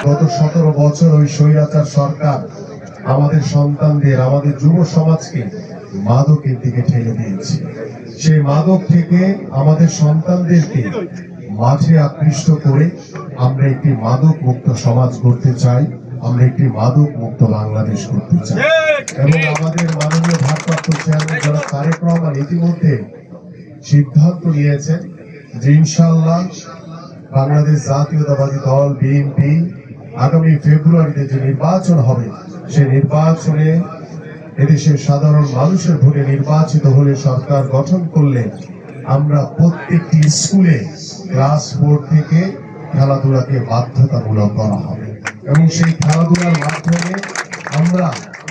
গত 17 বছর ওই স্বৈরাচার সরকার আমাদের সন্তানদের, আমাদের যুব সমাজকে মাদকের দিকে ঠেলে দিয়েছে। সেই মাদক থেকে আমাদের সন্তানদেরকে মাঠে আকৃষ্ট করে আমরা একটি মাদক মুক্ত সমাজ করতে চাই, আমরা একটি মাদক মুক্ত বাংলাদেশ করতে চাই। এবং আমাদের মাননীয় ভারপ্রাপ্ত চেয়ারম্যান জনাব তারেক রহমান ইতিমধ্যে সিদ্ধান্ত নিয়েছেন যে ইনশাআল্লাহ বাংলাদেশ জাতীয়তাবাদী দল বিএনপি আগামী ফেব্রুয়ারিতে যে নির্বাচন হবে, সে নির্বাচনে এদেশের সাধারণ মানুষের ভোটে নির্বাচিত হলে সরকার গঠন করলে আমরা প্রত্যেকটি স্কুলে ক্লাস 4 থেকে খেলাধুলাকে বাধ্যতামূলক করা হবে এবং সেই খেলাধুলার মাধ্যমে আমরা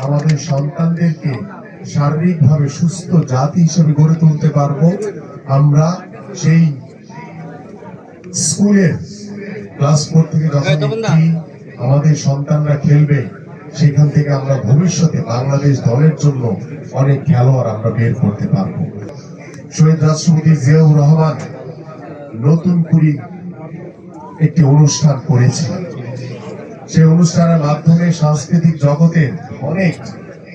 আমাদের সন্তানদেরকে শারীরিকভাবে সুস্থ জাতি হিসেবে গড়ে তুলতে পারবো। আমরা সেই স্কুলের ক্লাস 4 থেকে যখন আমাদের সন্তানরা খেলবে, সেখান থেকে আমরা ভবিষ্যতে বাংলাদেশ দলের জন্য অনেক খেলোয়াড় আমরা বের করতে পারবো। শহীদ রাষ্ট্রপতি জিয়াউর রহমান নতুন করে একটি অনুষ্ঠান করেছিলেন। সেই অনুষ্ঠানের মাধ্যমে সাংস্কৃতিক জগতের অনেক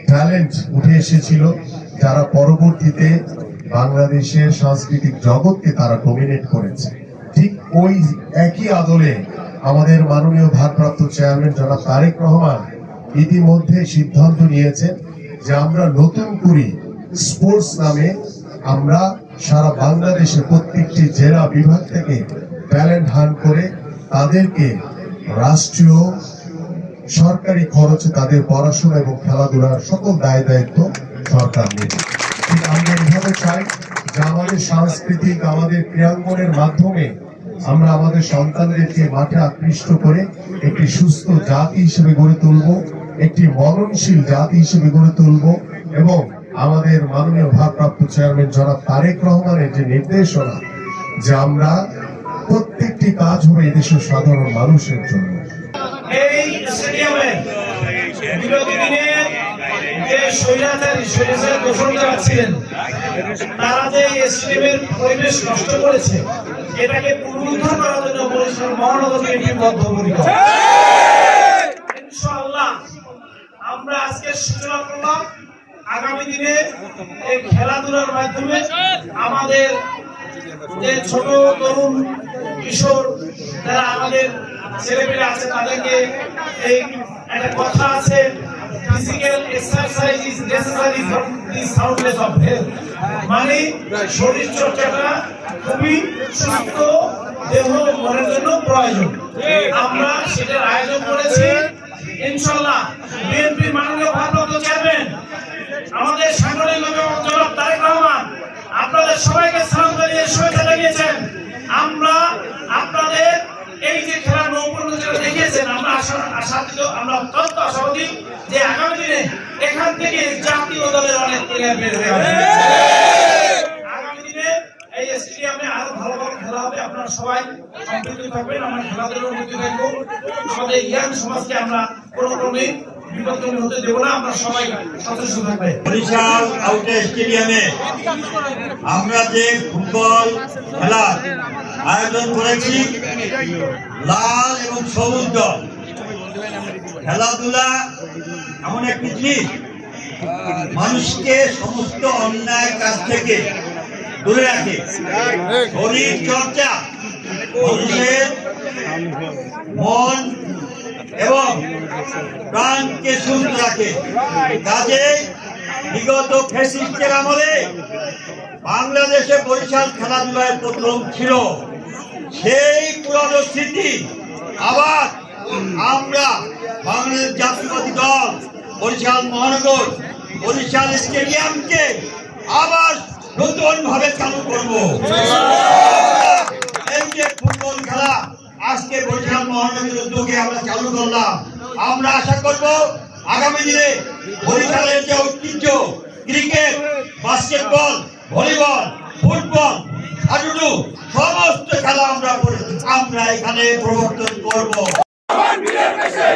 ট্যালেন্ট উঠে এসেছিল, যারা পরবর্তীতে বাংলাদেশের সাংস্কৃতিক জগৎকে তারা ডমিনেট করেছে। ঠিক ওই একই আদলে আমাদের মাননীয় ভারপ্রাপ্ত চেয়ারম্যান জনাব তারেক রহমান ইতিমধ্যে সিদ্ধান্ত নিয়েছেন যে আমরা নতুন করে স্পোর্টস নামে আমরা সারা বাংলাদেশে প্রত্যেকটি জেলা বিভাগ থেকে ট্যালেন্ট হান্ট করে তাদেরকে রাষ্ট্রীয় সরকারি খরচে তাদের পড়াশোনা এবং খেলাধুলার সকল দায় দায়িত্ব সরকার নেবে। আমরা এভাবে চাই যে আমাদের সাংস্কৃতিক, আমাদের ক্রীড়াঙ্গনের মাধ্যমে আমরা আমাদের সন্তানদেরকে মাঠে আকৃষ্ট করে একটি সুস্থ জাতি হিসেবে গড়ে তুলব, একটি মননশীল জাতি হিসেবে গড়ে তুলব এবং আমাদের মাননীয় ভারপ্রাপ্ত চেয়ারম্যান জনাব তারেক রহমানের যে নির্দেশনা যে আমরা প্রত্যেকটি কাজ হবে এদেশের সাধারণ মানুষের জন্য। এই স্টেডিয়ামে বিগত দিনে যে স্বৈরাচারী দোসররা ছিলেন, তারা যে স্টেডিয়ামের পরিবেশ নষ্ট করেছে, এটাকে পুনরুদ্ধার করার জন্য বরিশাল মহানগর বিএনপি বদ্ধপরিকর। ইনশাআল্লাহ আমরা আজকে সূচনা করলাম, আগামী দিনে এই খেলাধুলার মাধ্যমে আমাদের যে ছোট তরুণ কিশোর যারা আমাদের ছেলেমেয়েরা আছে, তাদেরকে এই একটা কথা আছে, physical exercise is necessary for the soundness of health, মানে শরীর চর্চাটা খুবই সুস্থ দেহ মনের জন্য প্রয়োজন। আমরা সেটার আয়োজন করেছি। ইনশাআল্লাহ বিএনপির মাননীয় ভারপ্রাপ্ত চেয়ারম্যান আমাদের সাংগঠনিক জনাব তারেক রহমান আপনাদের সবাইকে সালাম জানিয়ে শুভেচ্ছা জানিয়েছেন। আমরা আপনাদের এই যে খেলার নৈপুণ্য যেটা দেখিয়েছেন, আমরা আমরা অত্যন্ত আশাবাদী যে আগামী দিনে এখান থেকে জাতীয় দলের অনেক প্লেয়ার বের হয়ে আসবে। আগামী দিনে এই স্টেডিয়ামে আরো ভালো ভালো খেলা হবে। আপনারা সবাই সম্পৃক্ত থাকবেন, আমরা খেলাধুলার মধ্যে থাকবো। আমাদের ইয়াং সমাজকে আমরা কোনো ক্রমে বিপদগামী হতে দেব না, আমরা সবাই সচেষ্ট থাকবে। বরিশাল আউটার স্টেডিয়ামে আমরা যে ফুটবল খেলার আয়োজন করেছি, লাল এবং সবুজ দল, খেলাধুলা এমন একটি জিনিস মানুষকে সমস্ত অন্যায় কাজ থেকে দূরে রাখে। শরীর চর্চা মানুষের মন এবং প্রাণকে সুস্থ রাখে। কাজে বিগত ফ্যাসিস্টের আমলে বাংলাদেশে বরিশাল খেলাধুলায় প্রথম ছিল। সেই পুরনো স্মৃতি আবার আমরা বাংলাদেশ জাতীয়তাবাদী দল বরিশাল মহানগর বরিশাল স্টেডিয়ামকে আবার নতুন ভাবে চালু করব। এই যে ফুটবল খেলা আজকে বরিশাল মহানগরের উদ্যোগে আমরা চালু করলাম, আমরা আশা করব আগামী দিনে বরিশালের যে ঐতিহ্য ক্রিকেট, বাস্কেটবল, ভলিবল, ফুটবল, হাডুডু সমস্ত খেলা আমরা এখানে প্রবর্তন করব। আছে